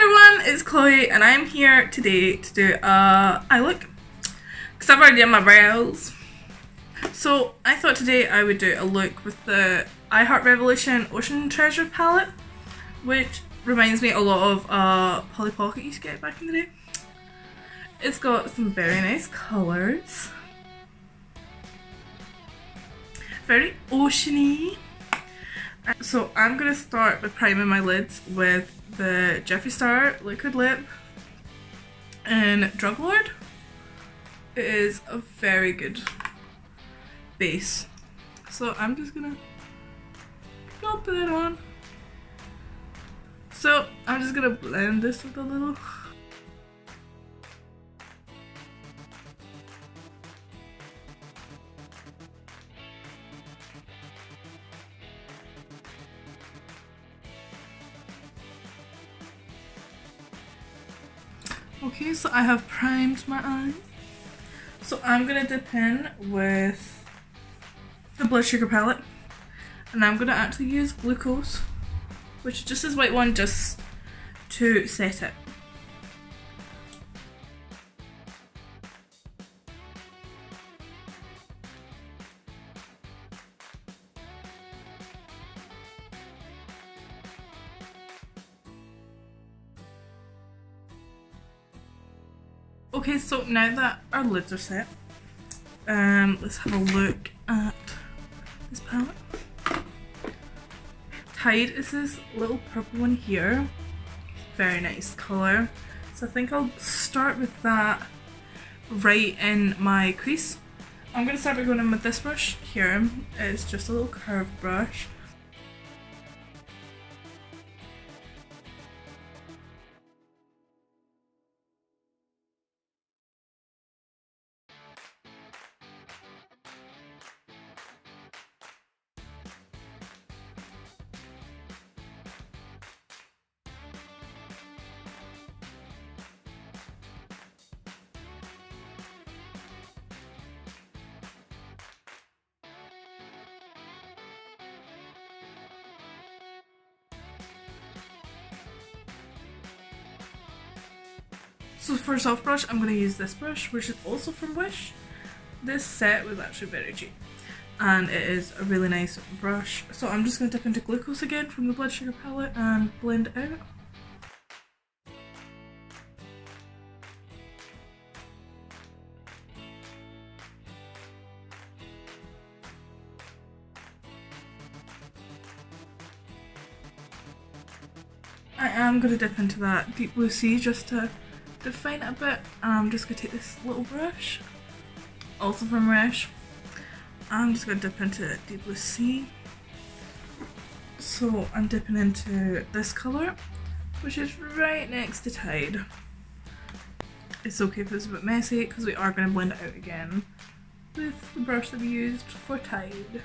Hi everyone, it's Chloe and I'm here today to do a eye look because I've already done my brows. So I thought today I would do a look with the I Heart Revolution Ocean Treasure palette, which reminds me a lot of Polly Pocket used to get back in the day. It's got some very nice colours, very oceany. So I'm going to start by priming my lids with the Jeffree Star Liquid Lip in Drug Lord. It is a very good base. So I'm just going to pop that on. So I'm just going to blend this with a little. Okay, so I have primed my eyes. So I'm going to dip in with the Blood Sugar palette. And I'm going to actually use Glucose, which is just this white one, just to set it. Okay, so now that our lids are set, let's have a look at this palette. Tide is this little purple one here. Very nice colour. So I think I'll start with that right in my crease. I'm going to start by going in with this brush here. It's just a little curved brush. So for soft brush, I'm going to use this brush, which is also from Wish. This set was actually very cheap, and it is a really nice brush. So I'm just going to dip into Glucose again from the Blood Sugar palette and blend it out. I am going to dip into that Deep Blue Sea just to define it a bit. I'm just going to take this little brush, also from Wish. I'm just going to dip into Deep Blue Sea. So I'm dipping into this colour, which is right next to Tide. It's okay if it's a bit messy because we are going to blend it out again with the brush that we used for Tide.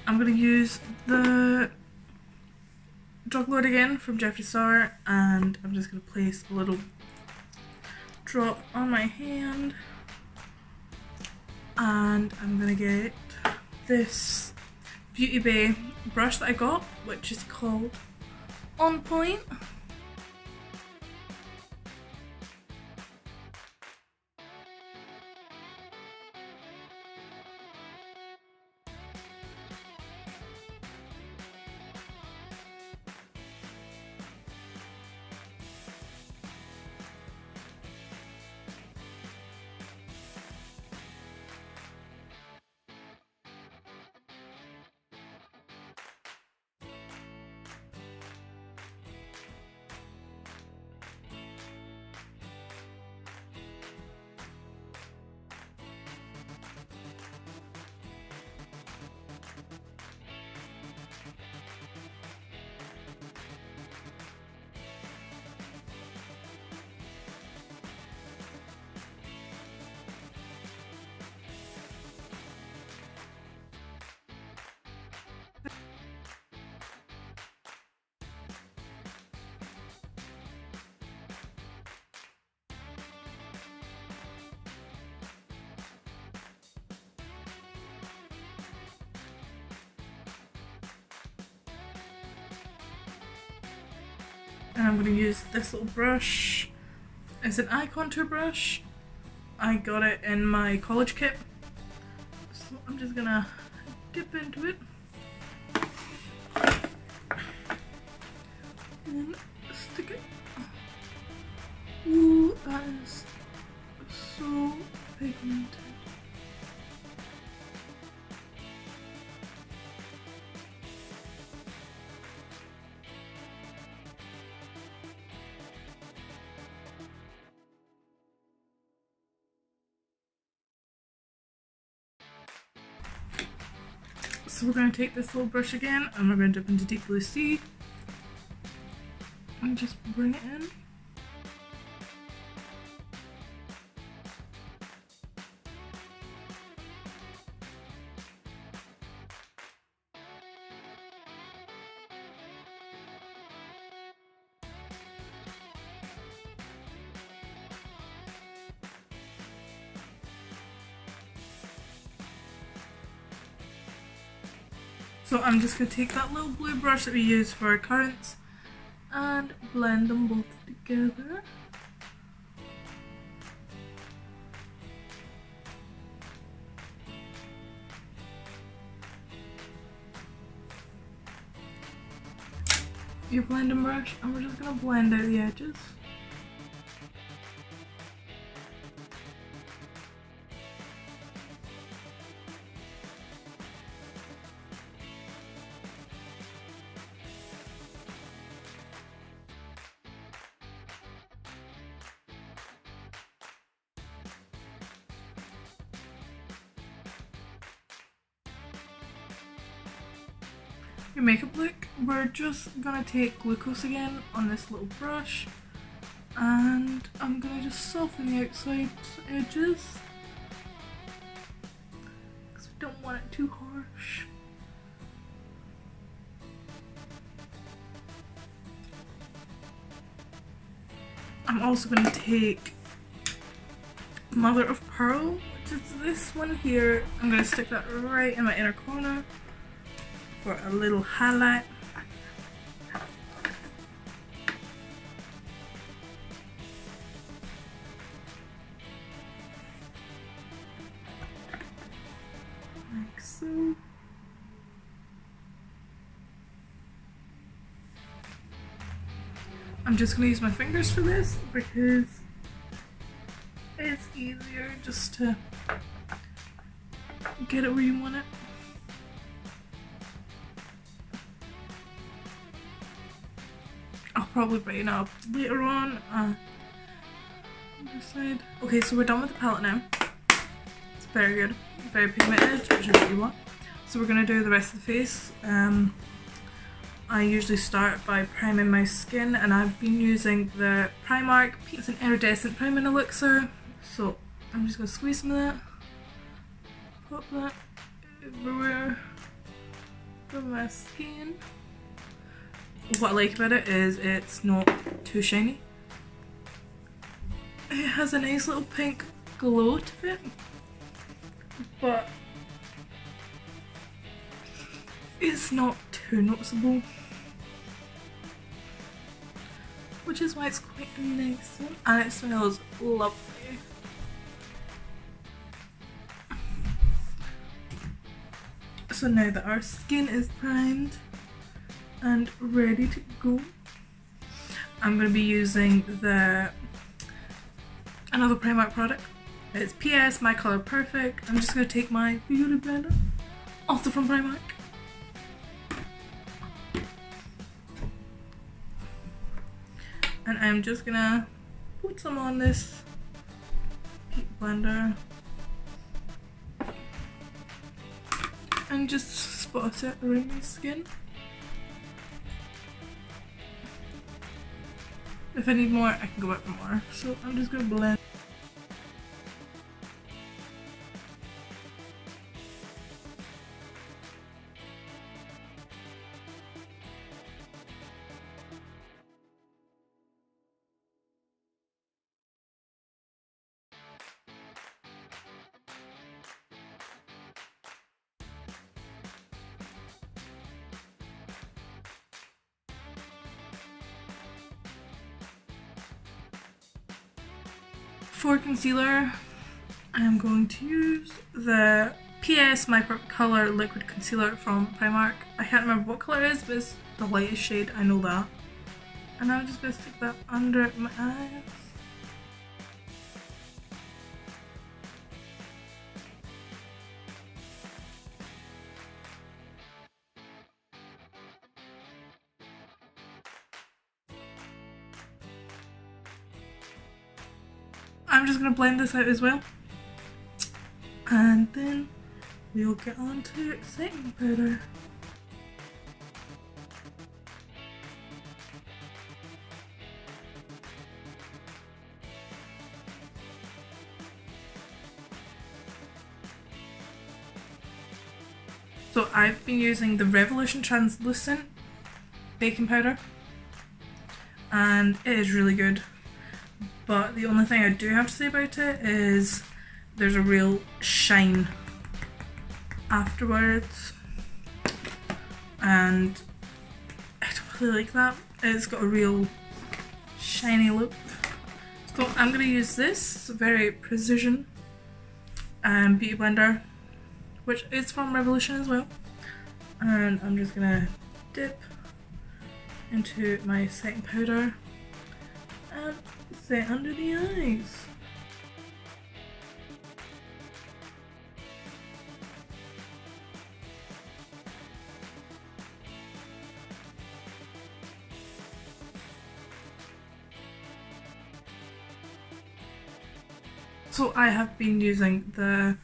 I'm going to use the Drug Lord again from Jeffree Star, and I'm just going to place a little drop on my hand, and I'm going to get this Beauty Bay brush that I got, which is called On Point. And I'm going to use this little brush. It's an eye contour brush. I got it in my college kit. So I'm just going to dip into it. And stick it. Ooh, that is so pigmented. So we're going to take this little brush again and we're going to dip into Deep Blue Sea and just bring it in. So I'm just going to take that little blue brush that we use for our currants and blend them both together. Your blending brush, and we're just going to blend out the edges. Your makeup look, we're just gonna take glucose again on this little brush and I'm gonna just soften the outside edges because we don't want it too harsh. I'm also gonna take Mother of Pearl, which is this one here. I'm gonna stick that right in my inner corner for a little highlight. Like so. I'm just gonna use my fingers for this because it's easier just to get it where you want it. I'll probably brighten up later on this side. Okay, so we're done with the palette now. It's very good, very pigmented, which is what you want. So we're gonna do the rest of the face. I usually start by priming my skin, and I've been using the Primark. It's an iridescent priming elixir. So I'm just gonna squeeze some of that, pop that everywhere from my skin. What I like about it is it's not too shiny. It has a nice little pink glow to it, but it's not too noticeable, which is why it's quite a nice one, and it smells lovely. So now that our skin is primed and ready to go, I'm going to be using another Primark product. It's PS My Colour Perfect. I'm just going to take my beauty blender, also from Primark, and I'm just going to put some on this blender and just spot it around my skin. If I need more, I can go back for more. So I'm just going to blend. For concealer, I'm going to use the PS My Perfect Colour Liquid Concealer from Primark. I can't remember what colour it is, but it's the lightest shade, I know that. And I'm just going to stick that under my eyes. I'm just going to blend this out as well. And then we'll get on to setting powder. So I've been using the Revolution Translucent baking powder and it is really good, but the only thing I do have to say about it is there's a real shine afterwards and I don't really like that. It's got a real shiny look. So I'm going to use this very precision beauty blender, which is from Revolution as well, and I'm just gonna dip into my setting powder and set under the eyes. So I have been using the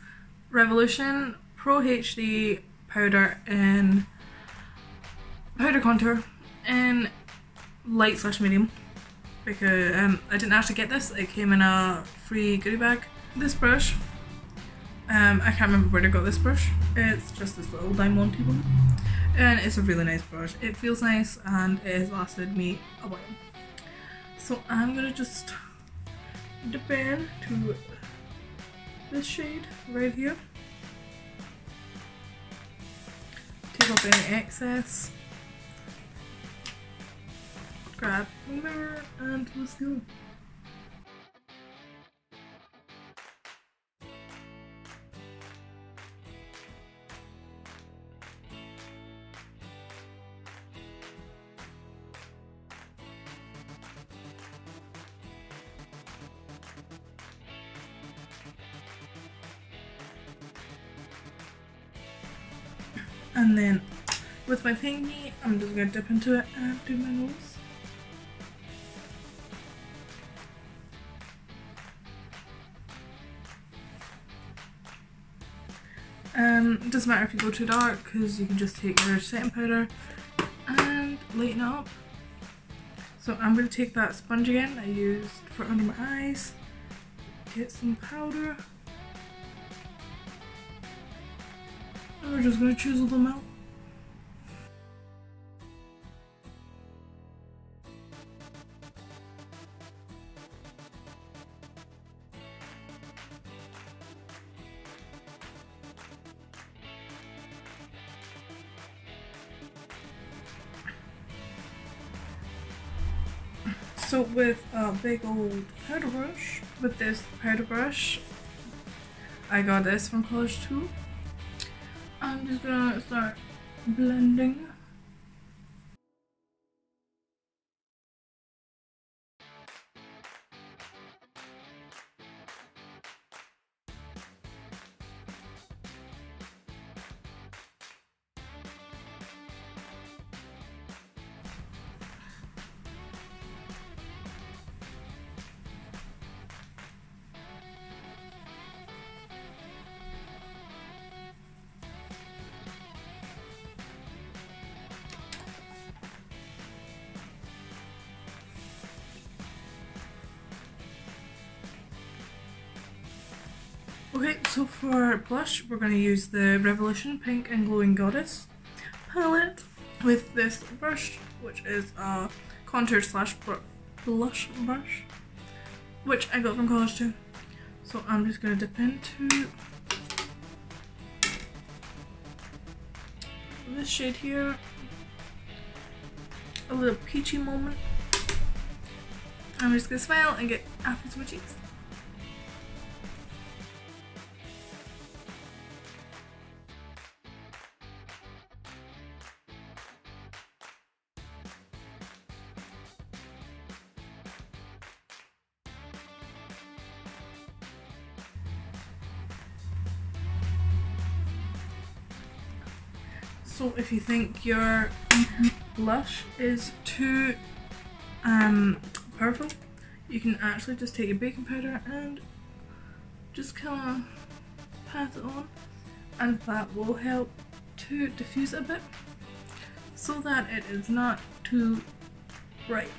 Revolution Pro HD powder in powder contour in light / medium because I didn't actually get this, it came in a free goodie bag. This brush, I can't remember where I got this brush, it's just this little diamond one and it's a really nice brush. It feels nice and it has lasted me a while. So I'm gonna just dip in to this shade right here. Take off any excess, grab a mirror and let's go. And then with my pinky, I'm just going to dip into it and do my nose. It doesn't matter if you go too dark because you can just take your setting powder and lighten it up. So I'm going to take that sponge again I used for under my eyes, get some powder. And we're just going to chisel them out. So with a big old powder brush, with this powder brush, I got this from college too. I'm just gonna start blending. Okay, so for blush, we're going to use the Revolution Pink and Glowing Goddess palette with this brush, which is a contour / blush brush, which I got from college too. So I'm just going to dip into this shade here, a little peachy moment. I'm just going to smile and get apples to my cheeks. So if you think your blush is too powerful, you can actually just take your baking powder and just kind of pat it on, and that will help to diffuse it a bit so that it is not too bright.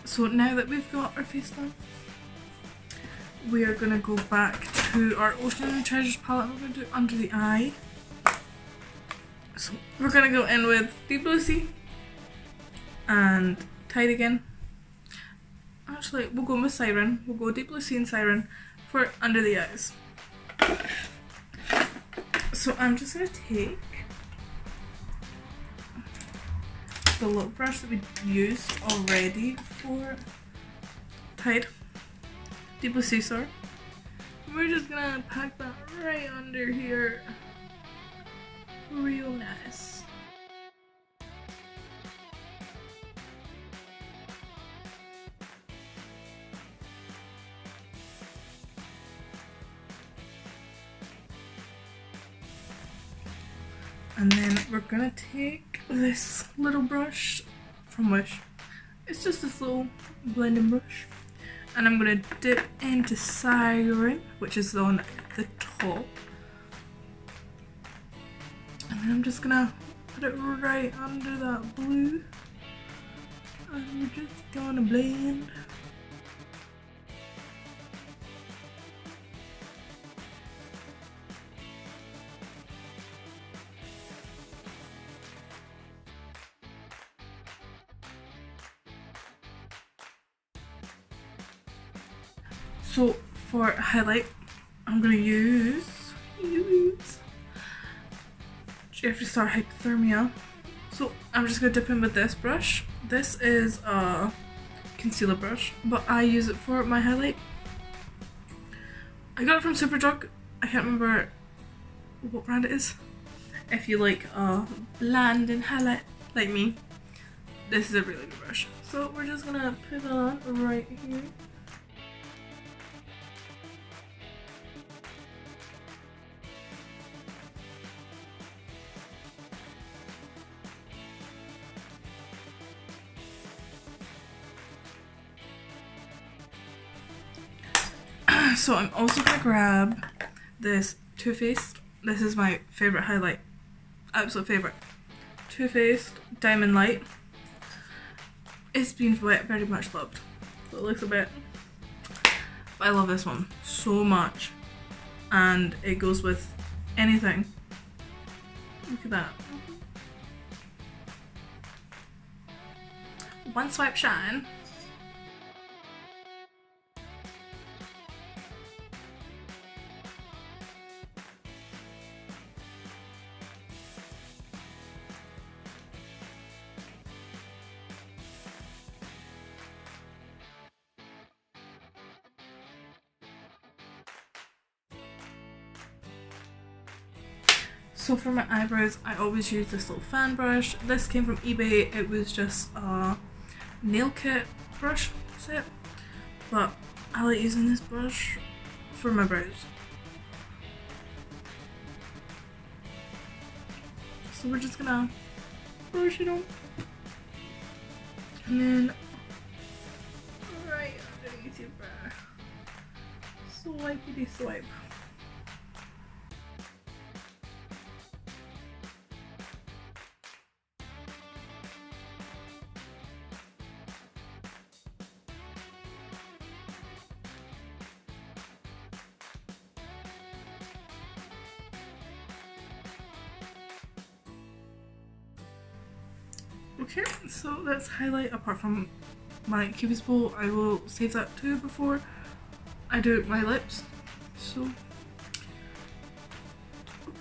So now that we've got our face done, we are going to go back to our Ocean Treasures palette. We're going to do under the eye. So we're going to go in with Deep Blue Sea and Tide again. Actually, we'll go with Siren. We'll go Deep Blue Sea and Siren for under the eyes. So I'm just going to take the little brush that we used already for Tide. Deep Blue Sea, sorry. We're just gonna pack that right under here. Real nice. And then we're gonna take this little brush from Wish. It's just this little blending brush. And I'm going to dip into Siren, which is on the top. And then I'm just going to put it right under that blue. And we're just going to blend. So for highlight, I'm going to use Jeffree Star Hypothermia. So I'm just going to dip in with this brush. This is a concealer brush, but I use it for my highlight. I got it from Superdrug. I can't remember what brand it is. If you like a blending highlight like me, this is a really good brush. So we're just going to put it on right here. So I'm also going to grab this Too Faced. This is my favourite highlight. Absolute favourite. Too Faced Diamond Light. It's been very much loved. So it looks a bit... But I love this one so much. And it goes with anything. Look at that. One swipe shine. So for my eyebrows, I always use this little fan brush. This came from eBay. It was just a nail kit brush set, but I like using this brush for my brows. So we're just gonna brush it on, and then right underneath your brow. Swipey swipe. Okay, so that's highlight. Apart from my Cupid's bow, I will save that too before I do my lips. So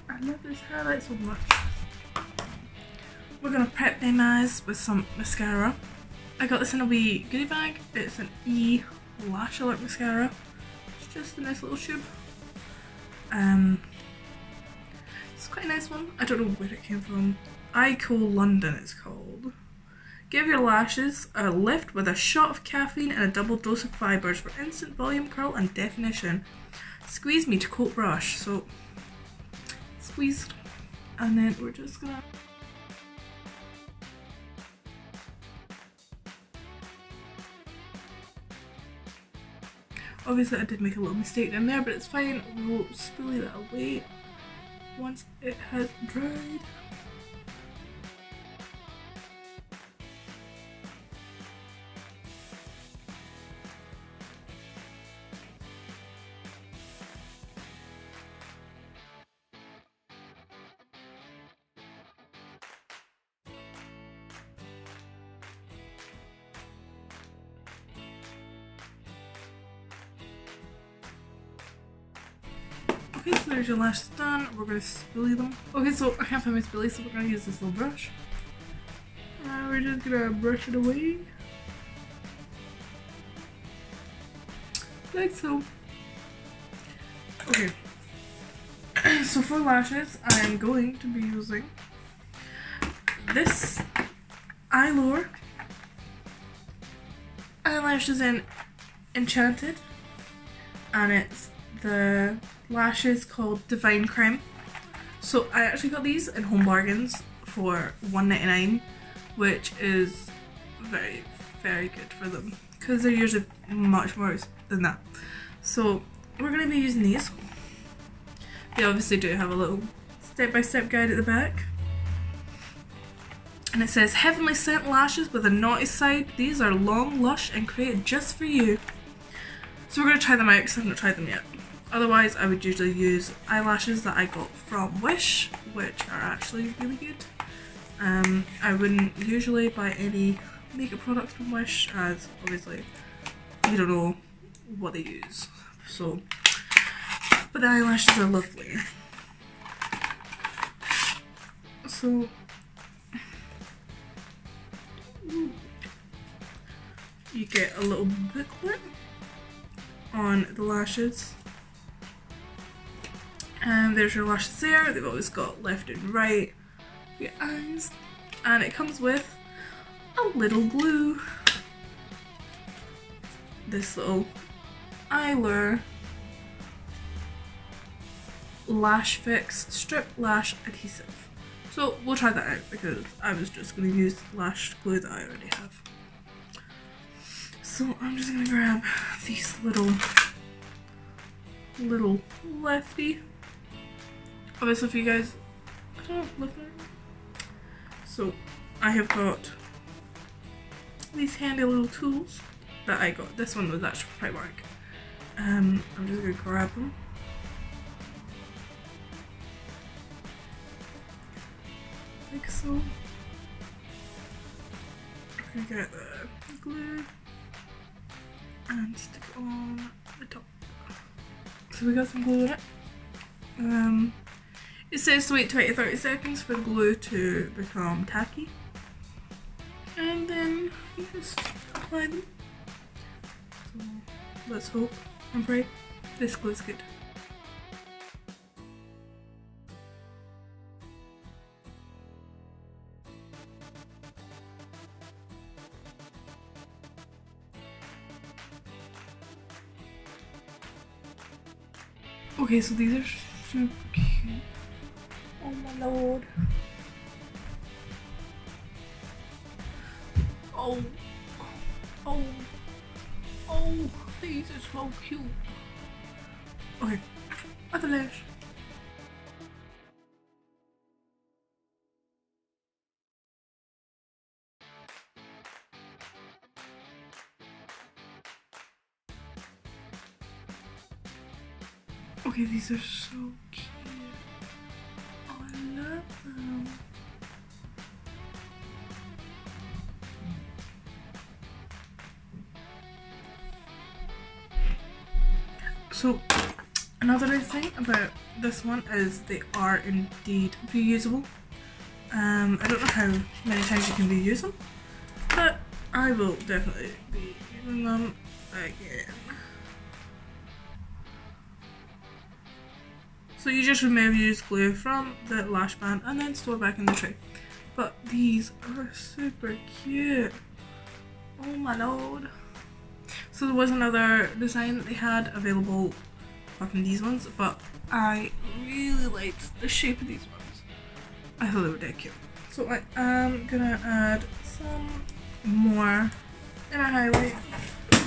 I love this highlight so much. We're gonna prep them eyes with some mascara. I got this in a wee goodie bag. It's an Lash Alert mascara. It's just a nice little tube. It's quite a nice one. I don't know where it came from. Ico London it's called. Give your lashes a lift with a shot of caffeine and a double dose of fibres for instant volume, curl and definition. Squeeze me to coat brush. So squeeze, and then we're just gonna obviously I did make a little mistake in there, but it's fine. We'll spoolie that away once it has dried. Okay, so there's your lashes done. We're going to spoolie them. Okay, so I can't find my spoolie, so we're going to use this little brush. And we're just going to brush it away. Like so. Okay. So for lashes, I'm going to be using this Lure eyelashes in Enchanted. And it's the lashes called Divine Creme. So I actually got these in Home Bargains for $1.99, which is very, very good for them because they're usually much more than that. So we're going to be using these. They obviously do have a little step-by-step guide at the back. And it says, heavenly scent lashes with a naughty side. These are long, lush and created just for you. So we're going to try them out because I've not tried them yet. Otherwise, I would usually use eyelashes that I got from Wish, which are actually really good. I wouldn't usually buy any makeup products from Wish, as obviously you don't know what they use. So, but the eyelashes are lovely. So, you get a little booklet on the lashes. And there's your lashes there. They've always got left and right for your eyes. And it comes with a little glue. This little Lure Lash Fix Strip Lash Adhesive. So we'll try that out because I was just going to use lash glue that I already have. So I'm just going to grab these little lefty. Obviously if you guys, I don't look at it. So I have got these handy little tools that I got. This one was actually from Primark. I'm just going to grab them. Like so. I'm going to get the glue and stick it on the top. So we got some glue in it. It says to wait 20-30 seconds for the glue to become tacky. And then you just apply them. So let's hope and pray this glue is good. Okay, so these are super cute. Oh my lord. Oh. These are so cute. Okay, other lash. Okay, these are so cute. Oh, I love them. So, another nice thing about this one is they are indeed reusable. I don't know how many times you can reuse them, but I will definitely be using them again. So you just remove used glue from the lash band and then store back in the tray. But these are super cute. Oh my lord. So there was another design that they had available apart from these ones, but I really liked the shape of these ones. I thought they were dead cute. So I am gonna add some more in a highlight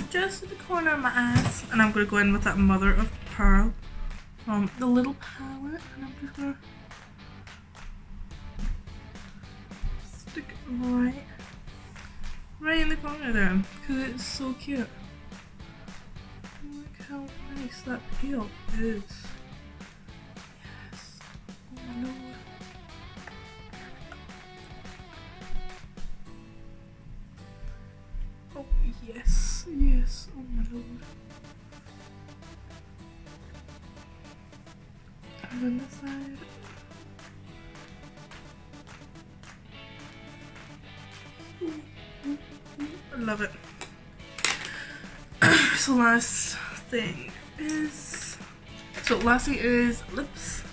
just at the corner of my eyes, and I'm gonna go in with that Mother of Pearl from the little palette, and I'm just gonna stick it right in the corner there because it's so cute. Look how nice that payoff is. Yes. Oh my lord. Oh yes, yes. Oh my lord. And then this side. I love it. So lastly is lips.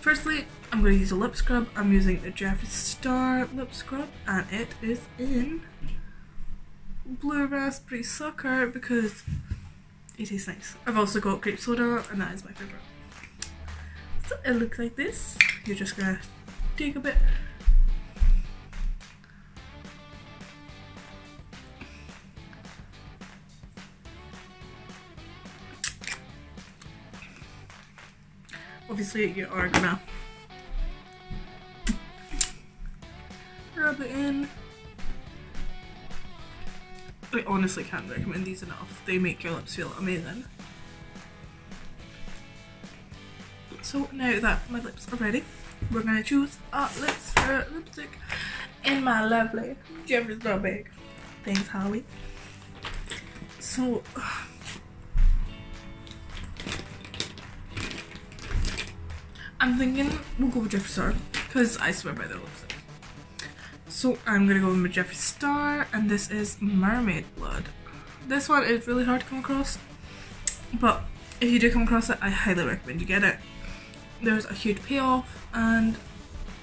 Firstly, I'm going to use a lip scrub. I'm using the Jeffree Star lip scrub, and it is in Blue Raspberry Sucker because it is nice. I've also got grape soda, and that is my favourite. So it looks like this. You're just gonna take a bit. Obviously you are gonna rub it in. I honestly can't recommend these enough. They make your lips feel amazing. So now that my lips are ready, we're gonna choose a lipstick in my lovely Jeffree Star bag. Thanks, Holly. So I'm thinking we'll go with Jeffree Star because I swear by their lipstick. So I'm gonna go with my Jeffree Star, and this is Mermaid Blood. This one is really hard to come across, but if you do come across it, I highly recommend you get it. There's a huge payoff and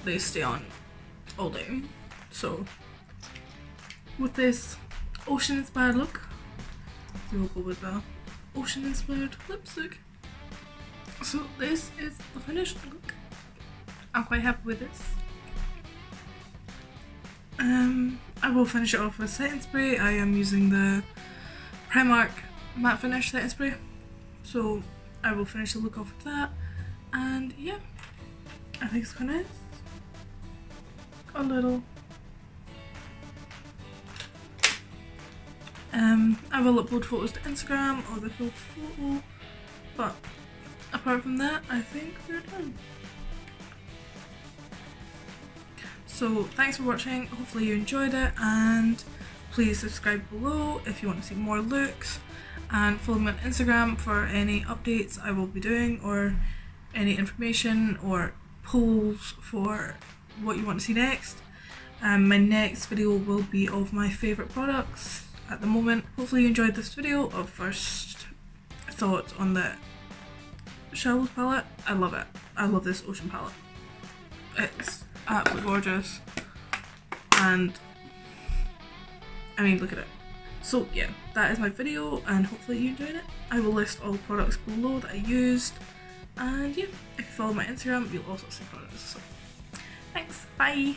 they stay on all day. So with this ocean inspired look, we will go with the ocean inspired lipstick. So this is the finished look. I'm quite happy with this. I will finish it off with setting spray. I am using the Primark matte finish setting spray, so I will finish the look off with that. And yeah, I think it's quite nice. A little. I will upload photos to Instagram or the full photo, but apart from that, I think we're done. So thanks for watching, hopefully you enjoyed it, and please subscribe below if you want to see more looks, and follow me on Instagram for any updates I will be doing, or any information or polls for what you want to see next. My next video will be of my favourite products at the moment. Hopefully you enjoyed this video of first thoughts on the Shallows palette. I love it. I love this ocean palette. It's absolutely gorgeous, and I mean, look at it. So yeah, that is my video, and hopefully you enjoyed it. I will list all the products below that I used, and yeah, if you follow my Instagram you'll also see products. So thanks, bye!